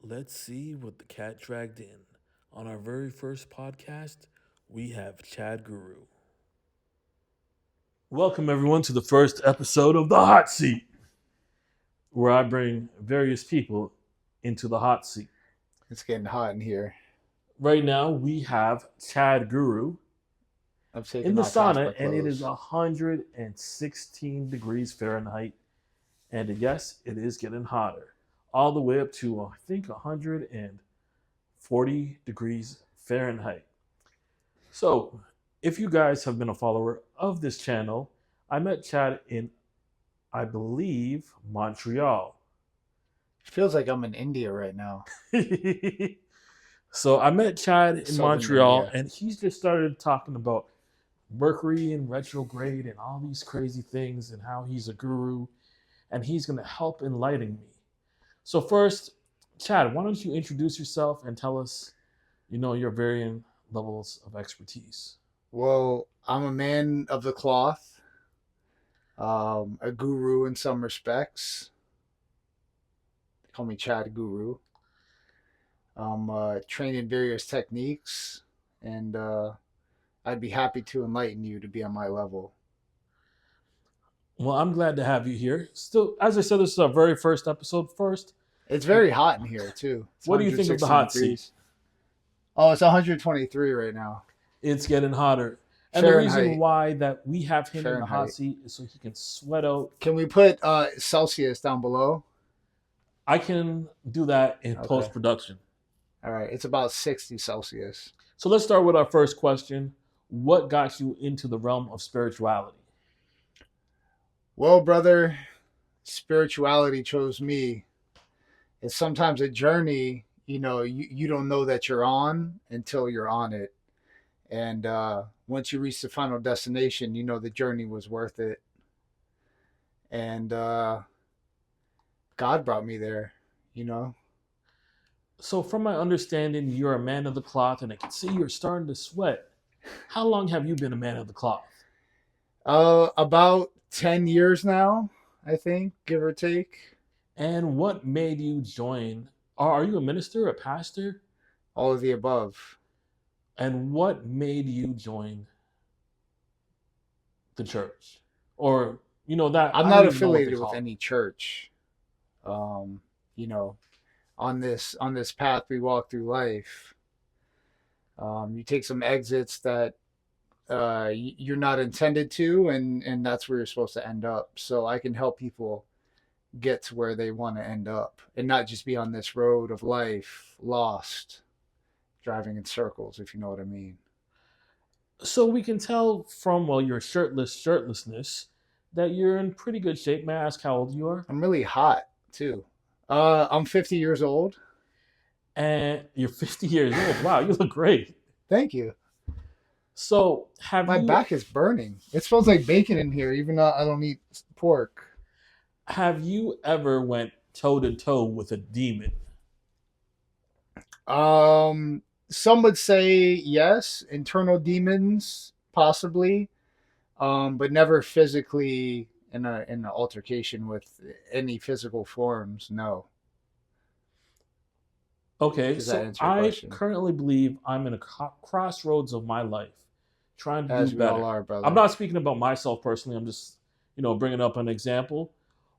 Let's see what the cat dragged in. On our very first podcast, we have Chadguru. Welcome, everyone, to the first episode of The Hot Seat, where I bring various people into the hot seat. It's getting hot in here. Right now, we have Chadguru I'm in taking the off half my sauna, and it is clothes. 116 degrees Fahrenheit. And yes, it is getting hotter, all the way up to, I think, 140 degrees Fahrenheit. So, if you guys have been a follower of this channel, I met Chad in, I believe, Montreal. It feels like I'm in India right now. So I met Chad in Southern Montreal, India. and he's just started talking about Mercury and retrograde and all these crazy things and how he's a guru and he's going to help enlighten me. So first, Chad, why don't you introduce yourself and tell us, your varying levels of expertise. Well, I'm a man of the cloth, a guru in some respects. They call me Chadguru. I'm trained in various techniques, and I'd be happy to enlighten you to be on my level. Well, I'm glad to have you here. Still, as I said, this is our very first episode. First, It's very hot in here, too. It's what do you think of the 116 hot seat? degrees. Oh, it's 123 right now. It's getting hotter. And the reason Fahrenheit. why that we have him in the hot Fahrenheit. seat is so he can sweat out. Can we put Celsius down below? I can do that in Okay. post production. All right. It's about 60 Celsius. So let's start with our first question. What got you into the realm of spirituality? Well, brother, spirituality chose me. It's sometimes a journey, you don't know that you're on until you're on it. And once you reach the final destination, you know the journey was worth it. And God brought me there, So, from my understanding, you're a man of the cloth, and I can see you're starting to sweat. How long have you been a man of the cloth? About 10 years now, I think, give or take. And what made you join? Are you a minister, a pastor? All of the above. And what made you join the church? Or, that I'm I not don't even know what they affiliated with call it. any church. Um, you know, on this path we walk through life, you take some exits that you're not intended to, and that's where you're supposed to end up. So I can help people get to where they want to end up, and not just be on this road of life lost, driving in circles, if you know what I mean. So we can tell from, well, your shirtlessness, that you're in pretty good shape. May I ask how old you are? I'm really hot too. I'm 50 years old. And you're 50 years old. Wow, you look great. Thank you. So My back is burning. It smells like bacon in here, even though I don't eat pork. have you ever went toe to toe with a demon? Some would say yes, internal demons possibly, but never physically in an altercation with any physical forms. No. Okay, Does that so answer your I question? currently believe I'm in a crossroads of my life, trying to As do we all better. are, brother. I'm not speaking about myself personally. I'm just, bringing up an example.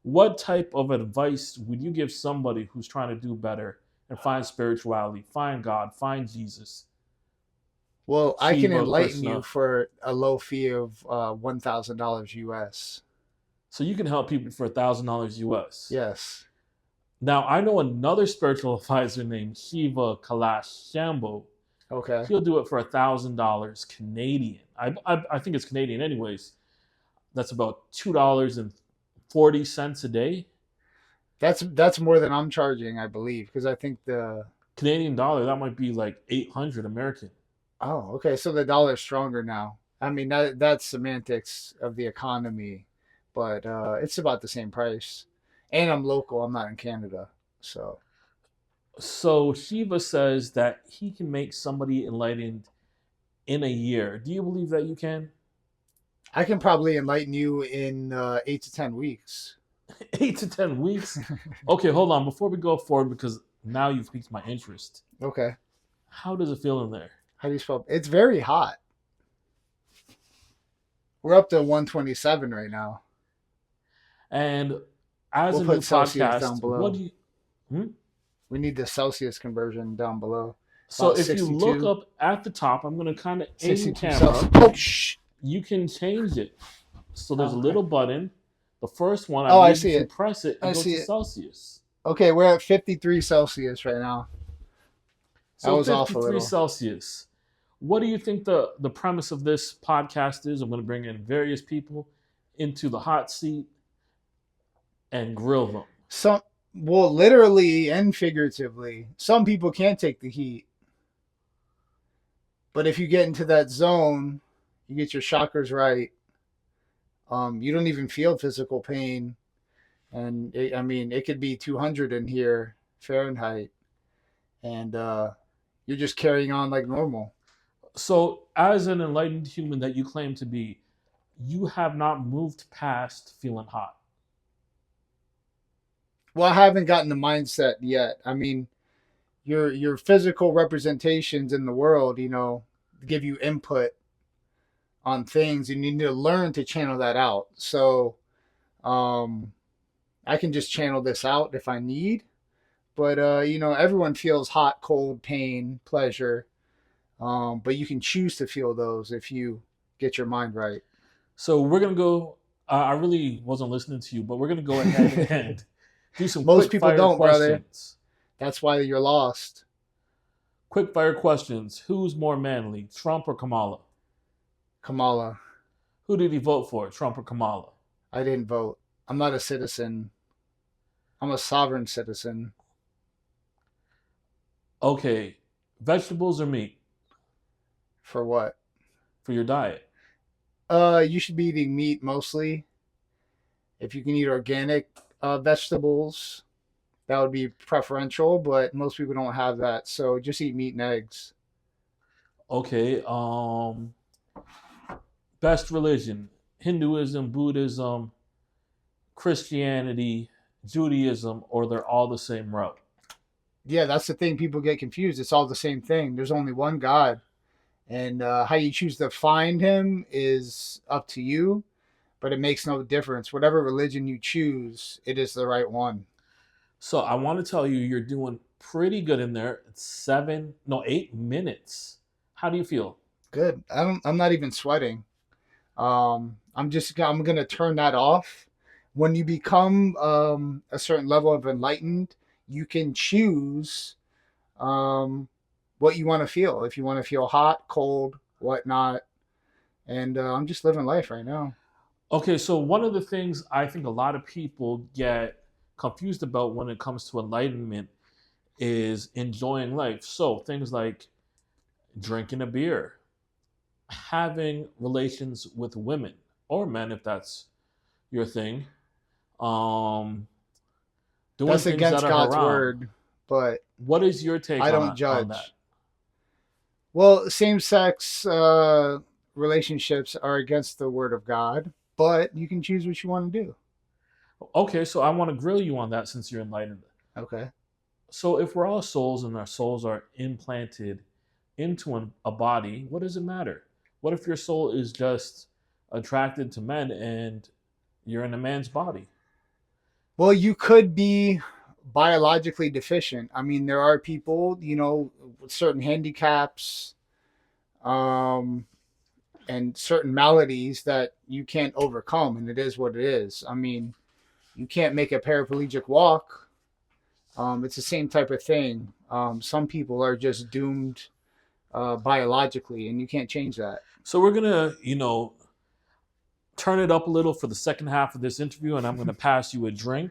What type of advice would you give somebody who's trying to do better and find spirituality, find God, find Jesus? Well, I can Shiva, enlighten you Krishna. for a low fee of $1,000 US. So you can help people for $1,000 US. Yes. Now I know another spiritual advisor named Shiva Kalash Shambo. Okay. He'll do it for $1,000 Canadian. I think it's Canadian anyways. That's about $2.40 a day. That's more than I'm charging, I believe, because I think the Canadian dollar, that might be like 800 American. oh, okay, so the dollar's stronger now. I mean that's semantics of the economy, but it's about the same price. And I'm local. I'm not in Canada, so So Shiva says that he can make somebody enlightened in a year. Do you believe that you can? I can probably enlighten you in 8 to 10 weeks. 8 to 10 weeks? Okay, hold on. Before we go forward, because now you've piqued my interest. Okay. How does it feel in there? How do you spell? It's very hot. We're up to 127 right now. And as We'll a new put Celsius down podcast, what below. do you? Hmm? We need the Celsius conversion down below. So About if you look 62. up at the top, I'm gonna kind of aim 62 Celsius. camera. Oh, shh. You can change it. So there's a Oh, okay. little button. The first one, I Oh, I believe, see if you it. press it, it I goes see to it. Celsius. Okay, we're at 53 Celsius right now. That So was off a 53 little. Celsius. What do you think the premise of this podcast is? I'm going to bring in various people into the hot seat and grill them. Some, well, literally and figuratively, some people can't take the heat. But if you get into that zone, you get your chakras right. You don't even feel physical pain, and I mean, it could be 200 in here Fahrenheit, and you're just carrying on like normal. So, as an enlightened human that you claim to be, you have not moved past feeling hot. Well, I haven't gotten the mindset yet. I mean, your physical representations in the world, give you input on things, and you need to learn to channel that out. So, um, I can just channel this out if I need. But everyone feels hot, cold, pain, pleasure. But you can choose to feel those if you get your mind right. So, we're going to go. I really wasn't listening to you, but we're going to go ahead and do some Most quick people fire don't, brother. questions. That's why you're lost. Quick fire questions. Who's more manly, Trump or Kamala? Kamala. Who did he vote for, Trump or Kamala? I didn't vote. I'm not a citizen. I'm a sovereign citizen. Okay, vegetables or meat For what? for your diet? You should be eating meat mostly. If you can eat organic vegetables, that would be preferential, but most people don't have that. So just eat meat and eggs. Okay, best religion: Hinduism, Buddhism, Christianity, Judaism, or they're all the same route? Yeah, that's the thing. People get confused. It's all the same thing. There's only one God. And how you choose to find him is up to you, but it makes no difference. Whatever religion you choose, it is the right one. So I want to tell you, you're doing pretty good in there. It's 8 minutes. How do you feel? Good. I'm not even sweating. I'm gonna turn that off. When you become a certain level of enlightened, you can choose um, what you want to feel. If you want to feel hot, cold, whatnot, and I'm just living life right now. Okay, so one of the things I think a lot of people get confused about when it comes to enlightenment is enjoying life. So things like drinking a beer, having relations with women or men, if that's your thing, um, doing That's things that against are God's haram. word, but What is your take I on don't on that? judge. Well, same sex relationships are against the word of God, but you can choose what you want to do. Okay, so I want to grill you on that since you're enlightened. Okay. So if we're all souls and our souls are implanted into a body, what does it matter? What if your soul is just attracted to men and you're in a man's body? Well, you could be biologically deficient. I mean, there are people, with certain handicaps, um, and certain maladies that you can't overcome, and it is what it is. I mean, you can't make a paraplegic walk. It's the same type of thing. Some people are just doomed biologically, and you can't change that. So we're gonna, turn it up a little for the second half of this interview, and I'm gonna pass you a drink.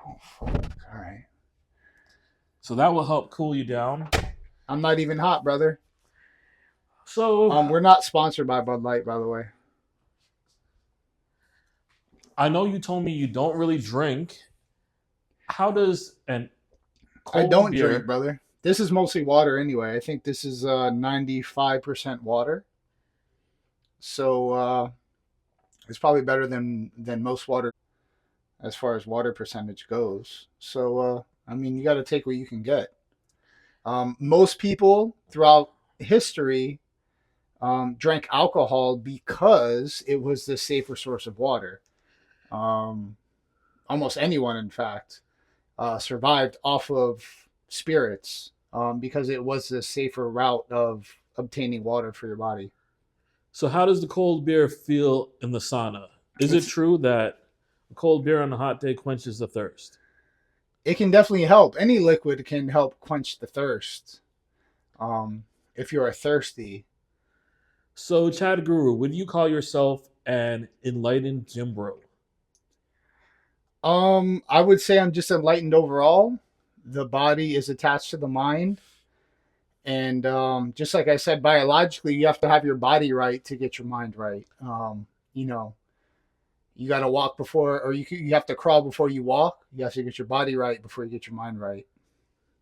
Oh, fuck. All right. So that will help cool you down. I'm not even hot, brother. So We're not sponsored by Bud Light, by the way. I know you told me you don't really drink. How does an I cold don't drink, beer? brother. This is mostly water anyway. I think this is 95% water. So it's probably better than most water as far as water percentage goes. So I mean, you got to take what you can get. Most people throughout history drank alcohol because it was the safer source of water. Um, Almost anyone, in fact, survived off of spirits because it was the safer route of obtaining water for your body. So how does the cold beer feel in the sauna? Is it It's true that a cold beer on a hot day quenches the thirst? it can definitely help. Any liquid can help quench the thirst. If you are thirsty, So Chadguru, would you call yourself an enlightened gym bro? I would say I'm just enlightened overall. The body is attached to the mind, and just like I said, biologically, you have to have your body right to get your mind right. You know, you got to walk before, or you have to crawl before you walk. You have to get your body right before you get your mind right.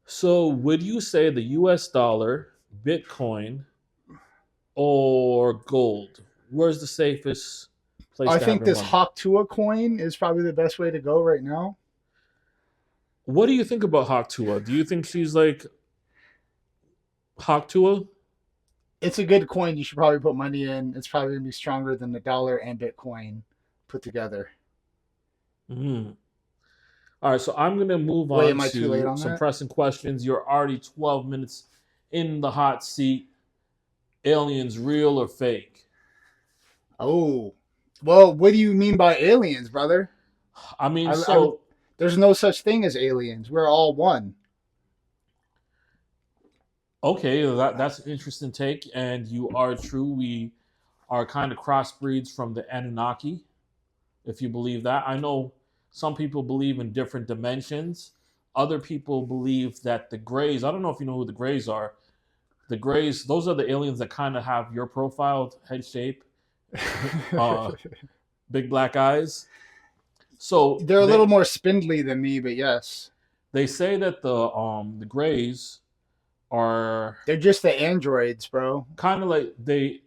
So would you say the US dollar, Bitcoin, or gold? Where's the safest place I to have think your this money? Hawk Tua coin is probably the best way to go right now. What do you think about Haktua? Do you think she's like Haktua? It's a good coin. You should probably put money in. It's probably gonna be stronger than the dollar and Bitcoin put together. Mm. All right, so I'm going to move Wait, on am I too late to on some that? pressing questions. You're already 12 minutes in the hot seat. Aliens real or fake? Oh, well, what do you mean by aliens, brother? I mean, I would. so There's no such thing as aliens. We're all one. okay, that's an interesting take, and you are true. We are kind of crossbreeds from the Anunnaki, if you believe that. I know some people believe in different dimensions. Other people believe that the Greys, I don't know if you know who the Greys are. The Greys, those are the aliens that kind of have your profile, head shape, uh, big black eyes. So They're a little more spindly than me, but yes, they say that the Greys are they're just the androids, bro. kind of like they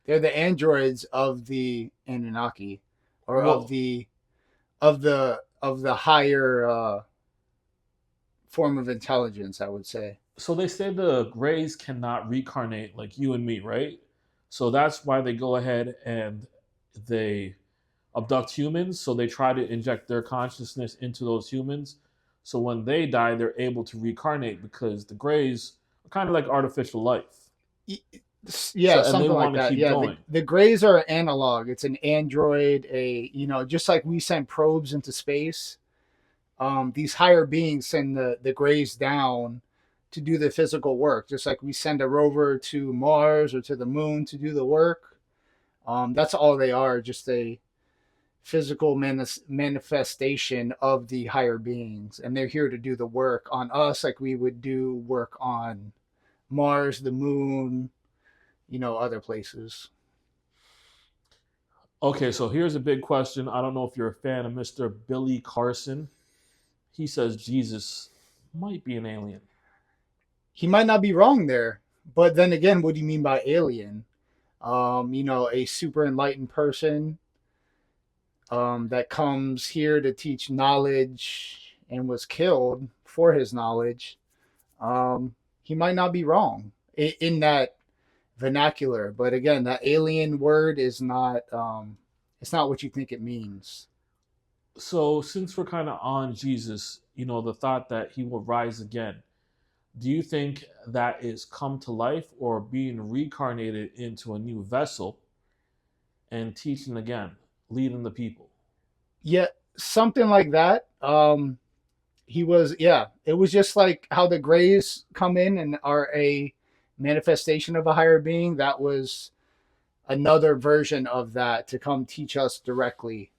They're the androids of the Anunnaki, or well of the higher form of intelligence, I would say. so they say the Greys cannot reincarnate like you and me, right? So that's why they go ahead and they abduct humans. So they try to inject their consciousness into those humans. So when they die, they're able to reincarnate because the Greys are kind of like artificial life. So Yeah, and they something like want to that. keep Yeah, the going. the Greys are analog. It's an android, just like we send probes into space. These higher beings send the Greys down to do the physical work, just like we send a rover to Mars or to the moon to do the work. That's all they are, just a physical manifestation of the higher beings, and they're here to do the work on us, like we would do work on Mars, the moon, other places. Okay, so here's a big question. I don't know if you're a fan of Mr. Billy Carson. He says Jesus might be an alien. He might not be wrong there, but then again, what do you mean by alien? A super enlightened person that comes here to teach knowledge and was killed for his knowledge. He might not be wrong in that vernacular, but again, that alien word is not it's not what you think it means. So since we're kind of on Jesus, the thought that he will rise again, do you think that is come to life or being reincarnated into a new vessel and teaching again, leading the people? Yeah, something like that. He was, yeah, it was just like how the Greys come in and are a manifestation of a higher being. That was another version of that to come teach us directly.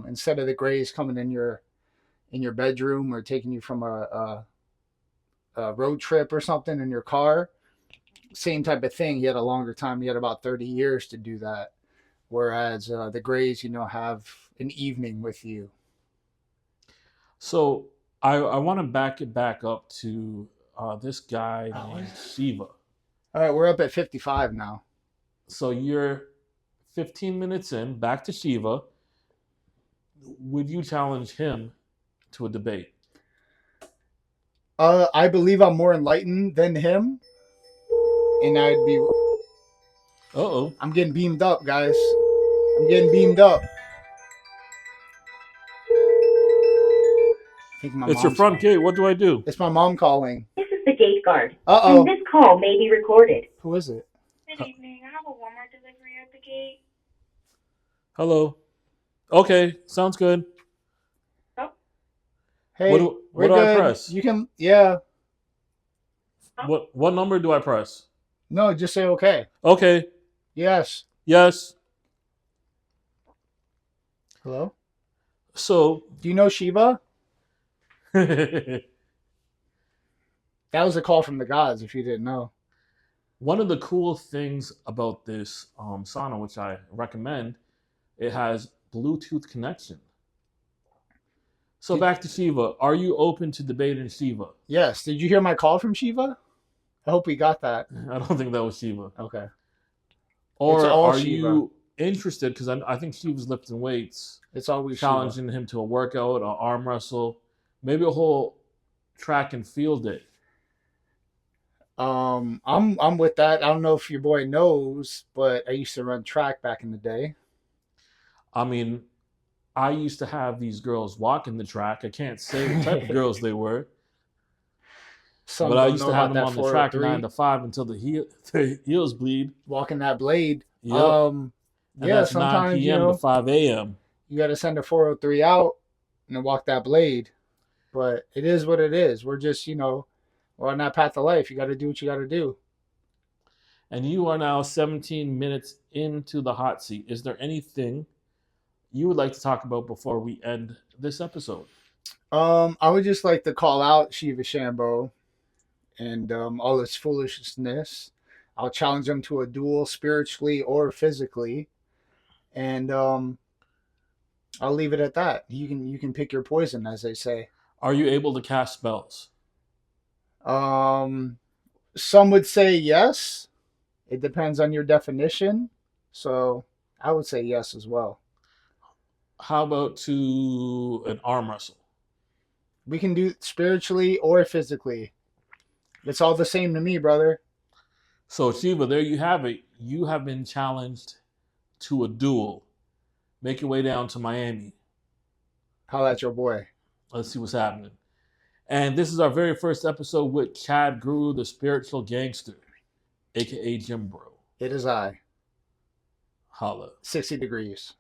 Instead of the Greys coming in your bedroom or taking you from a road trip or something in your car, same type of thing. He had a longer time. He had about 30 years to do that. Whereas the Greys, have an evening with you. So I want to back it back up to this guy named Shiva. All right, we're up at 55 now. So you're 15 minutes in, back to Shiva. Would you challenge him to a debate? I believe I'm more enlightened than him, and I'd be. Uh-oh. I'm getting beamed up, guys. I'm getting beamed up. I think my It's your mom's front calling. gate. What do I do? It's my mom calling. This is the gate guard, Uh and oh. this call may be recorded. Who is it? Good evening. I have a Walmart delivery at the gate. Hello. Okay, sounds good. Oh, Hey, What we're do I good. press? You can. Yeah. What number do I press? No, just say okay. Okay. Yes. Yes. Hello. So Do you know Shiva? That was a call from the gods. If you didn't know. one of the cool things about this sauna, which I recommend, it has Bluetooth connection. So back to Shiva. Are you open to debating Shiva? Yes. Did you hear my call from Shiva? I hope we got that. I don't think that was Shiva. Okay. Or It's all are Shiva. you interested? Because I think Shiva's lifting weights, It's always challenging him to a workout, an arm wrestle, maybe a whole track and field day. Shiva. I'm with that. I don't know if your boy knows, but I used to run track back in the day. I mean, I used to have these girls walking the track. I can't say what type of girls they were, Some but I don't used know to have about them that on the track 403. 9 to 5 until the heels bleed. Walking that blade. Yep. And Yeah, that's 9 sometimes p.m. to 5 a.m. you got to send a 403 out and then walk that blade. But it is what it is. We're just we're on that path of life. You got to do what you got to do. And you are now 17 minutes into the hot seat. Is there anything you would like to talk about before we end this episode? I would just like to call out Shiva Shambo and all his foolishness. I'll challenge him to a duel spiritually or physically, and I'll leave it at that. You can pick your poison, as they say. Are you able to cast spells? Some would say yes. It depends on your definition. So I would say yes as well. How about to an arm wrestle? We can do it spiritually or physically. It's all the same to me, brother. So, Shiva, there you have it. You have been challenged to a duel. Make your way down to Miami. Holla at your boy. Let's see what's happening. And this is our very first episode with Chadguru, the spiritual gangster, aka Jim Bro. It is I. Holla. 60 degrees.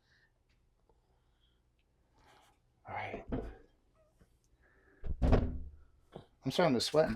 All right. I'm starting to sweat.